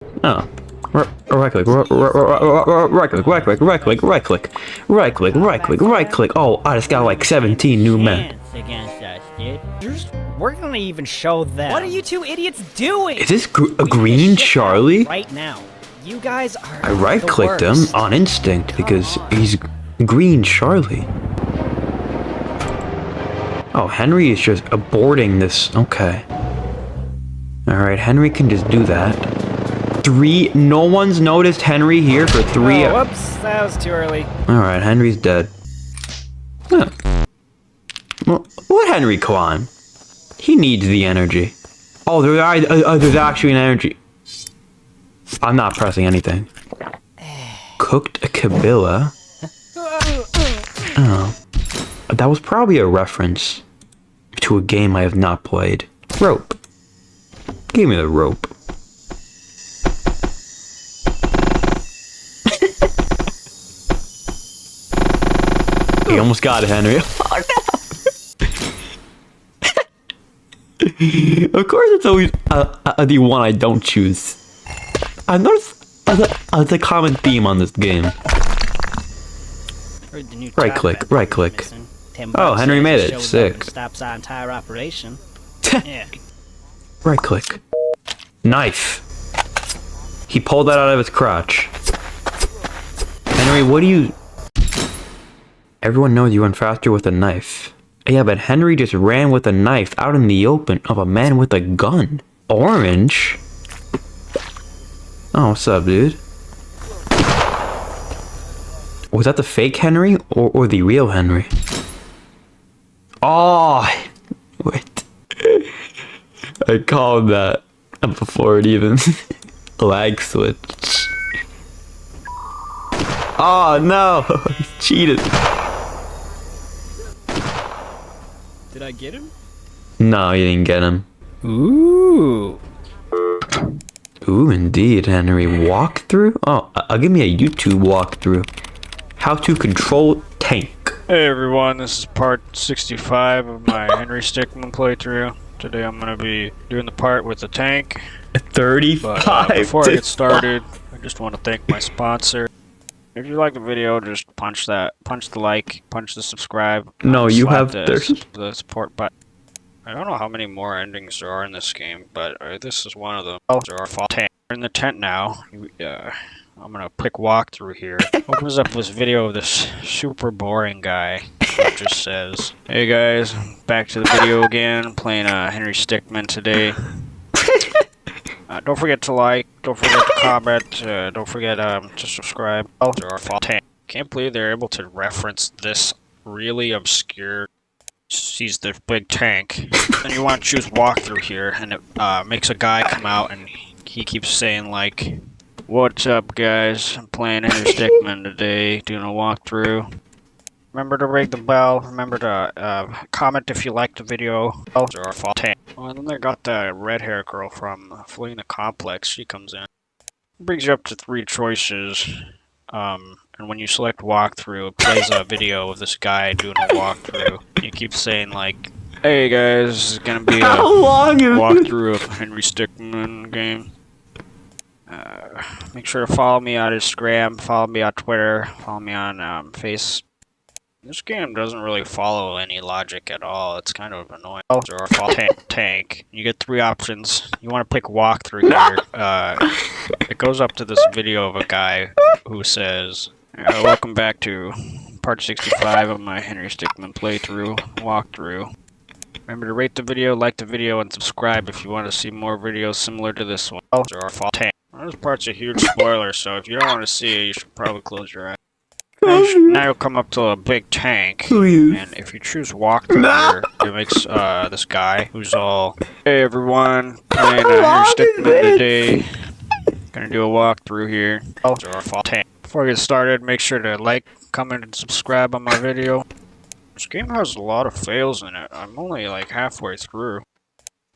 Oh. Right click, right click, right click, right click, right click, right click, right click, right click. Oh, I just got like 17 new men. Against us, dude. We're gonna even show them. What are you two idiots doing? Is this a green Charlie? Right now. You guys are. I right clicked him on instinct because he's green Charlie. Oh, Henry is just aborting this. Okay. Alright, Henry can just do that. 3. No one's noticed Henry here for 3. Oh, whoops, that was too early. Alright, Henry's dead. Huh. Well, let Henry go on. He needs the energy. Oh, there's actually an energy. I'm not pressing anything. Cooked a Kabila. Oh. That was probably a reference to a game I have not played. Rope. Give me the rope. You almost got it, Henry. Oh, no. Of course, it's always the one I don't choose. I've noticed as a common theme on this game. Right click, right click. Oh, Henry made it. Sick. Stops our entire operation. Yeah. Right click. Knife. He pulled that out of his crotch. Henry, what do you... Everyone knows you run faster with a knife. Yeah, but Henry just ran with a knife out in the open of a man with a gun. Orange? Oh, what's up, dude? Was that the fake Henry or the real Henry? Oh, wait. I called that before it even lag switched. Oh no, he cheated. Did I get him? No, you didn't get him. Ooh. Ooh, indeed, Henry. Walkthrough? Oh, give me a YouTube walkthrough. How to control tank. Hey everyone, this is part 65 of my Henry Stickmin playthrough. Today I'm going to be doing the part with the tank. 35. But before I get started, I just want to thank my sponsor. If you like the video, just punch the like, punch the subscribe. No, you slap have 30. the support button. I don't know how many more endings there are in this game, but this is one of them. There are fall tank. We're in the tent now. I'm gonna quick walk through here. Opens up this video of this super boring guy who just says, "Hey guys, back to the video again. Playing Henry Stickmin today. Don't forget to like. Don't forget to comment. Don't forget to subscribe." There are fall tank. Can't believe they're able to reference this really obscure. Sees the big tank. Then you want to choose walkthrough here, and it makes a guy come out, and he keeps saying like, "What's up, guys? I'm playing Henry Stickmin today, doing a walkthrough. Remember to ring the bell. Remember to comment if you liked the video." Or fall tank. Well, and then they got the red hair girl from Fleeing the Complex. She comes in. Brings you up to 3 choices. And when you select walkthrough, it plays a video of this guy doing a walkthrough. You keep saying like, "Hey guys, this is gonna be a walkthrough of Henry Stickmin game. Make sure to follow me on Instagram, follow me on Twitter, follow me on Face." This game doesn't really follow any logic at all. It's kind of annoying. Or fall tank. You get 3 options. You want to pick walkthrough here. It goes up to this video of a guy who says, "Welcome back to part 65 of my Henry Stickmin playthrough walkthrough. Remember to rate the video, like the video, and subscribe if you want to see more videos similar to this one." Or fall tank. This part's a huge spoiler, so if you don't want to see it, you should probably close your eyes. Now you'll come up to a big tank, and if you choose walkthrough here, it makes this guy who's all, "Hey everyone, playing Henry Stickmin today. Gonna do a walkthrough here." Or fall tank. Before I get started, make sure to like, comment, and subscribe on my video. This game has a lot of fails in it. I'm only like halfway through.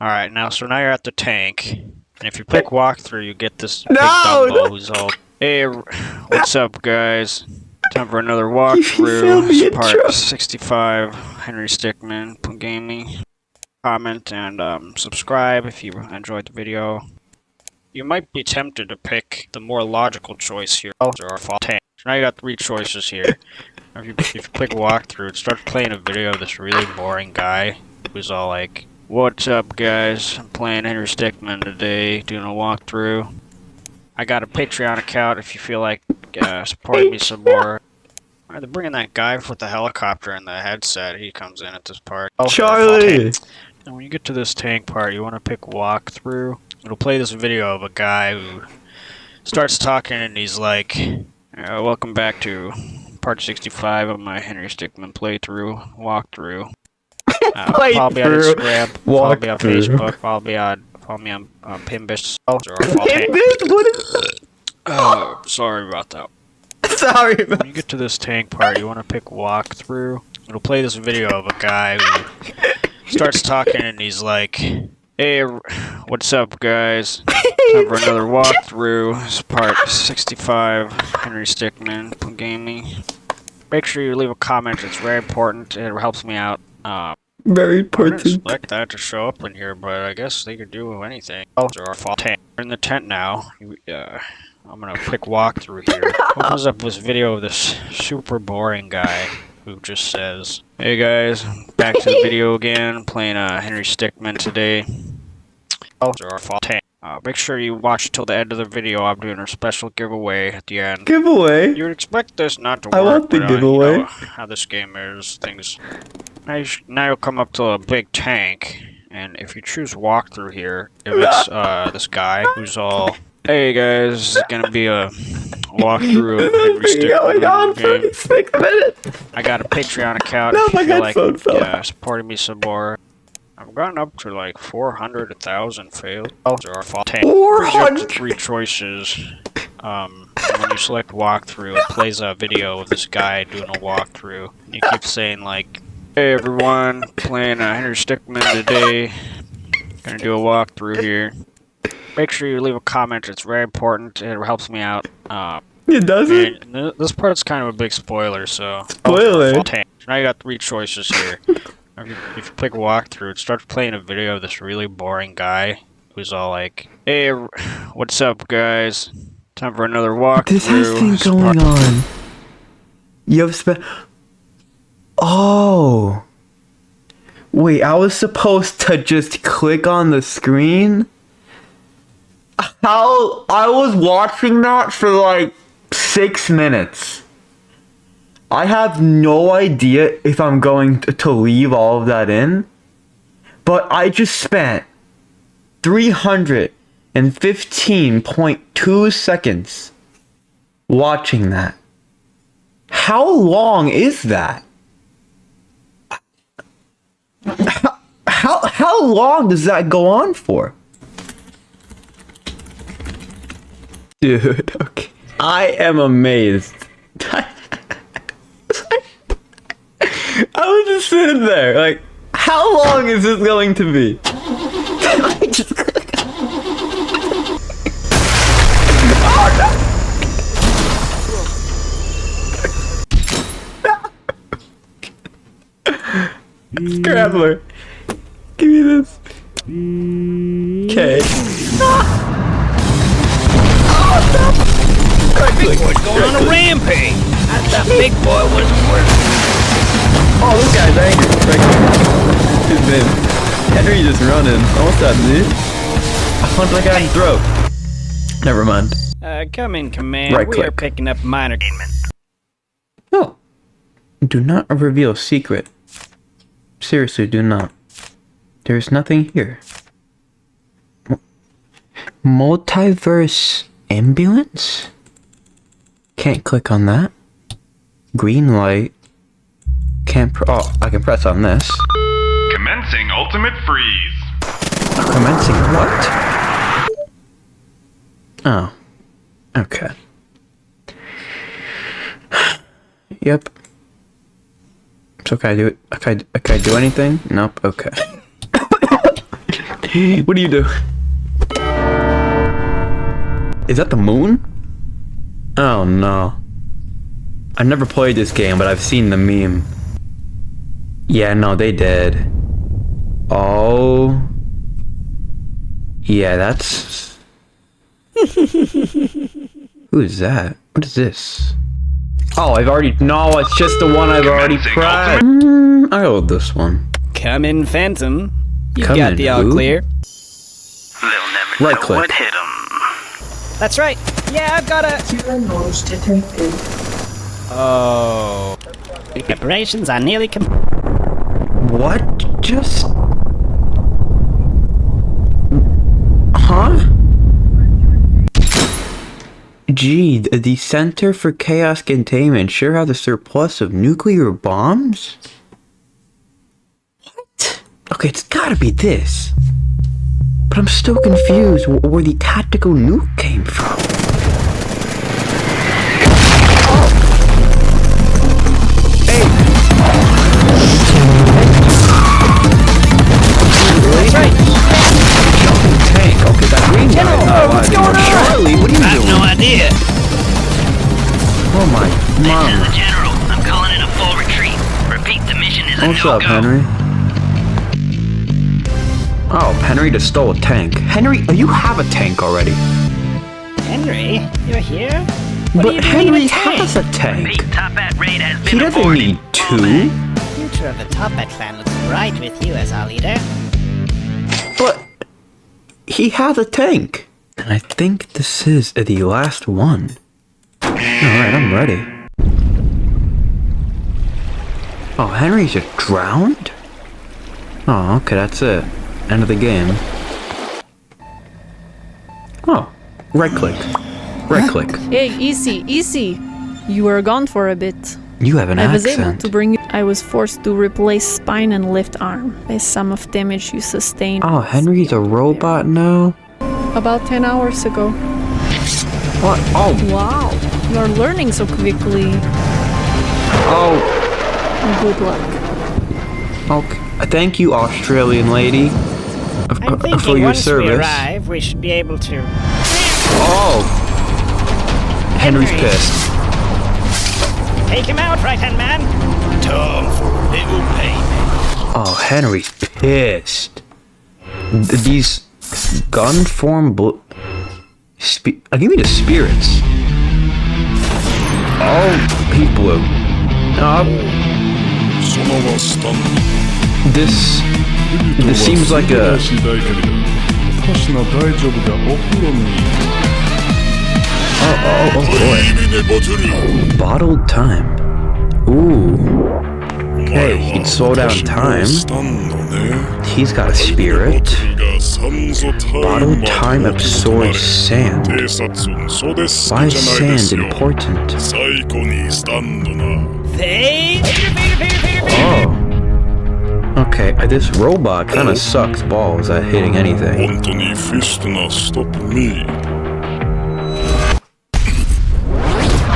Alright, so now you're at the tank. And if you pick walkthrough, you get this big Dumbo who's all, "Hey, what's up guys? Time for another walkthrough. It's part 65, Henry Stickmin Gaming." Comment and subscribe if you enjoyed the video. You might be tempted to pick the more logical choice here, or fall tank. So now you got 3 choices here. If you click walkthrough, it starts playing a video of this really boring guy who's all like, "What's up, guys? I'm playing Henry Stickmin today, doing a walkthrough. I got a Patreon account if you feel like supporting me some more." They're bringing that guy with the helicopter and the headset. He comes in at this part. Charlie! And when you get to this tank part, you want to pick walkthrough. It'll play this video of a guy who starts talking and he's like, "Welcome back to part 65 of my Henry Stickmin playthrough, walkthrough. Follow me on Instagram, follow me on Facebook, follow me on Pimbis, or Pimbis? What is that? Sorry about that. Sorry about When you get to this tank part, you want to pick walkthrough. It'll play this video of a guy who starts talking and he's like, "Hey, what's up, guys? Time for another walkthrough. It's part 65, Henry Stickmin Gaming. Make sure you leave a comment. It's very important. It helps me out." Very I didn't important. expect that to show up in here, but I guess they could do anything. Or fall tent. We're in the tent now. I'm gonna click walkthrough here. Opens up this video of this super boring guy who just says, "Hey guys, back to the video again. Playing Henry Stickmin today. Or fall tent. Make sure you watch till the end of the video. I'm doing a special giveaway at the end." Giveaway? You would expect this not to work. I want the but, giveaway. You know how this game is. Things. Now you'll come up to a big tank, and if you choose walkthrough here, if it's this guy who's all, "Hey guys, this is gonna be a walkthrough of Henry Stickmin game. 6 minutes. I got a Patreon account No, if my you feel like headphones fell. supporting me some more." I've gotten up to like 400, 1,000 failed. Or fall tank. 400? 3 choices. And when you select walkthrough, it plays a video of this guy doing a walkthrough. And you keep saying like, "Hey everyone, playing Henry Stickmin today. Gonna do a walkthrough here. Make sure you leave a comment. It's very important. It helps me out." It doesn't? And this part's kind of a big spoiler, so... Spoiler? Now you got 3 choices here. If you click walkthrough, it starts playing a video of this really boring guy who's all like, "Hey, what's up, guys? Time for another walkthrough." This has been going on. You have spent... Oh. Wait, I was supposed to just click on the screen? How? I was watching that for like 6 minutes. I have no idea if I'm going to leave all of that in. But I just spent 315.2 seconds watching that. How long is that? How long does that go on for? Dude, okay. I am amazed. I was just sitting there, like, how long is this going to be? I just... Scrambler. Give me this. Okay. Big boy's going on a rampage. That big boy wasn't worth. Oh, this guy's angry. His name. Henry just running. Almost at me. I punched that guy in the throat. Never mind. Come in, command. Right We are click. picking up minor gaming. Oh. Do not reveal secret. Seriously, do not. There's nothing here. Multiverse ambulance? Can't click on that. Green light. Can't oh, I can press on this. Commencing ultimate freeze. Commencing what? Oh. Okay. Yep. So can I do it? Can I do anything? Nope. Okay. What do you do? Is that the moon? Oh no. I've never played this game, but I've seen the meme. Yeah, no, they did. Oh. Yeah, that's... Who is that? What is this? Oh, I've already... No, it's just the one I've already pressed. I hold this one. Come in, Phantom. You Come got in, the all who? clear. Right click. That's right. Yeah, I've got a... Oh. Preparations are nearly What just... Huh? Gee, the Center for Chaos Containment sure has a surplus of nuclear bombs? What? Okay, it's gotta be this. But I'm still confused where the tactical nuke came from. That's right. Jumping tank. Okay, that green guy. General, what's going on? Charlie, what are you doing? No idea. Oh my This is mom. the general. I'm calling it a full retreat. Repeat, the mission is a What's no-go. up, Henry? Oh, Henry just stole a tank. Henry, you have a tank already. Henry, you're here? What are But you doing Henry in a tank? has a tank. Repeat, Top Hat raid has He been doesn't aborted. need two. The future of the Top Hat clan looks bright with you as our leader. But he has a tank. And I think this is the last one. Alright, I'm ready. Oh, Henry's just drowned? Oh, okay, that's it. End of the game. Oh, right click. Right click. Hey, easy, easy. You were gone for a bit. You have an I was able accent. to bring you. I was forced to replace spine and left arm by some of damage you sustained. Oh, Henry's a robot now? About 10 hours ago. What? Oh, Wow, you're learning so quickly. oh, Good luck. okay. Thank you, Australian lady, I'm thinking for your once we service. arrive, we should be able to... Oh, Henry's Henry. pissed. Take him out, right-hand man! Time for a little payment. Oh, Henry's pissed. These gun form give me the spirits. All people are. This seems like a. Oh boy. Bottled time. Ooh. Hey, he can slow down time. He's got a spirit. Bottled time absorbs sand. Why is sand important? Oh. Okay, this robot kind of sucks balls at hitting anything.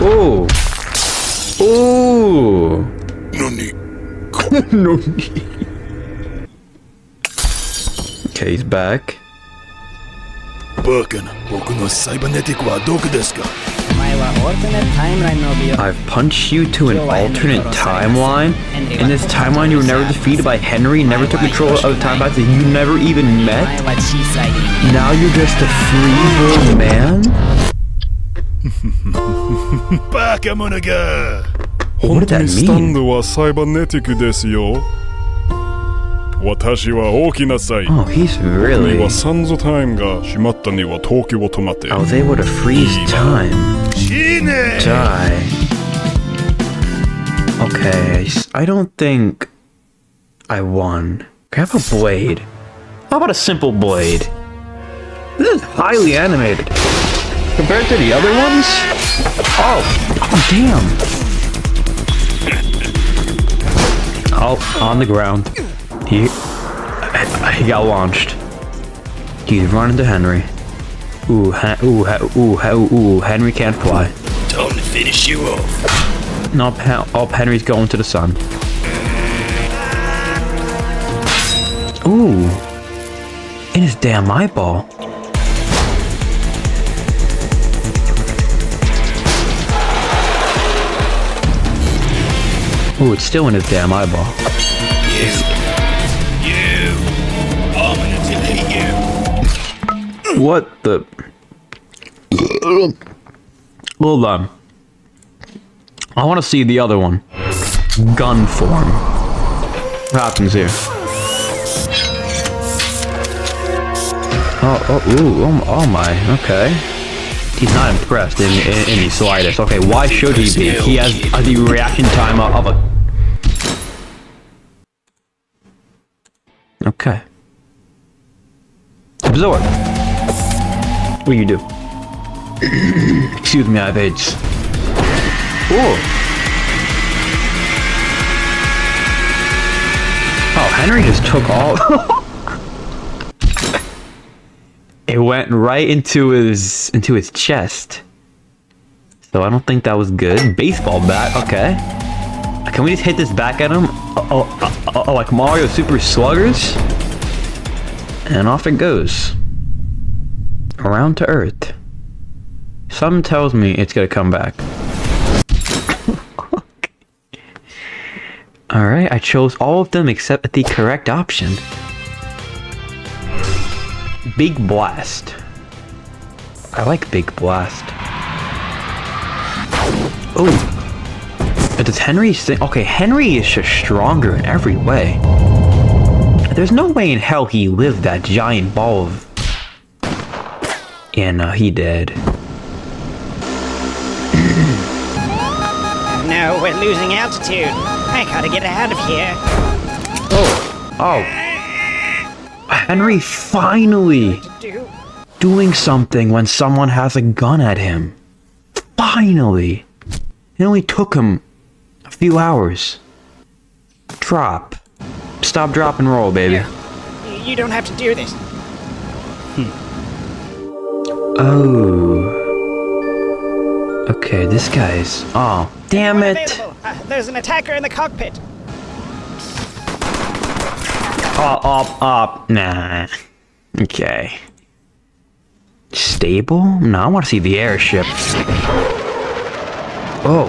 Ooh. Ooh. No. Okay, he's back. I've punched you to an alternate timeline. In this timeline, you were never defeated by Henry, never took control of the time that you never even met. Now you're just a free man? What did that mean? スタンドはサイバネティックですよ。私は大きなさい。 Oh, he's 僕に really... はサンズタイムが閉まったには時を止まって。 I was able to freeze time. Die. Okay, I don't think I won. Can I have a blade? How about a simple blade? This is highly animated. Compared to the other ones? Oh damn. Oh, on the ground. He got launched. He's running to Henry. Ooh, Henry can't fly. Time to finish you off. Nope, Henry's going to the sun. Ooh. In his damn eyeball. Ooh, it's still in his damn eyeball. I'm gonna delete you. What the... Hold on. I want to see the other one. Gun form. What happens here? Oh my, okay. He's not impressed in the slightest. Okay, why should he be? He has the reaction time of a... Okay. Absorb. What do you do? Excuse me, I have AIDS. Ooh. Oh, Henry just took all... It went right into his chest. So I don't think that was good. Baseball bat, okay. Can we just hit this back at him? Oh, like Mario Super Sluggers? And off it goes. Around to Earth. Something tells me it's gonna come back. Alright, I chose all of them except the correct option. Big Blast. I like Big Blast. Oh. Does Henry think? Okay, Henry is just stronger in every way. There's no way in hell he lived that giant ball of... Yeah, no, he did. No, we're losing altitude. I gotta get out of here. Oh. Henry finally doing something when someone has a gun at him. Finally. It only took him a few hours. Drop. Stop, drop, and roll, baby. You don't have to do this. Oh. Okay, this guy's... Oh, damn it. There's an attacker in the cockpit. Nah. Okay. Stable? No, I want to see the airship. Oh.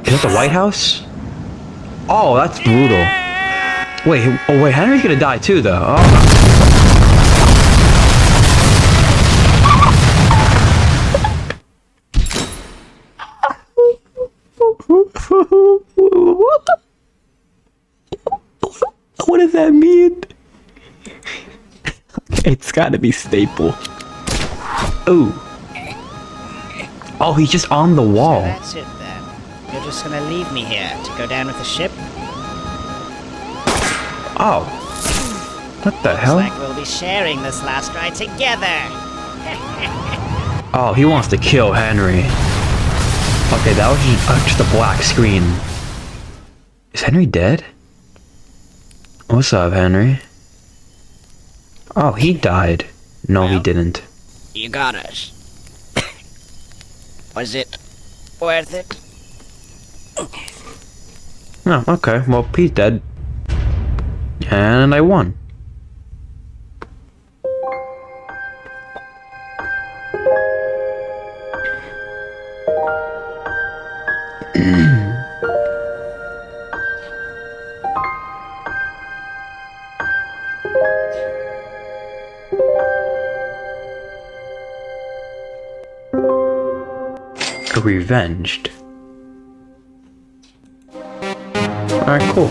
Is that the White House? Oh, that's brutal. Wait, Henry's gonna die too, though. Oh. What does that mean? Okay, it's gotta be Staple. Ooh. Oh, he's just on the wall. So that's it then. You're just gonna leave me here to go down with the ship? Oh. What the hell? Looks like we'll be sharing this last ride together. Oh, he wants to kill Henry. Okay, that was just a black screen. Is Henry dead? What's up, Henry? Oh, he died. No, he didn't. You got us. Was it worth it? Oh, okay. Well, he's dead. And I won. Revenged. Alright, cool.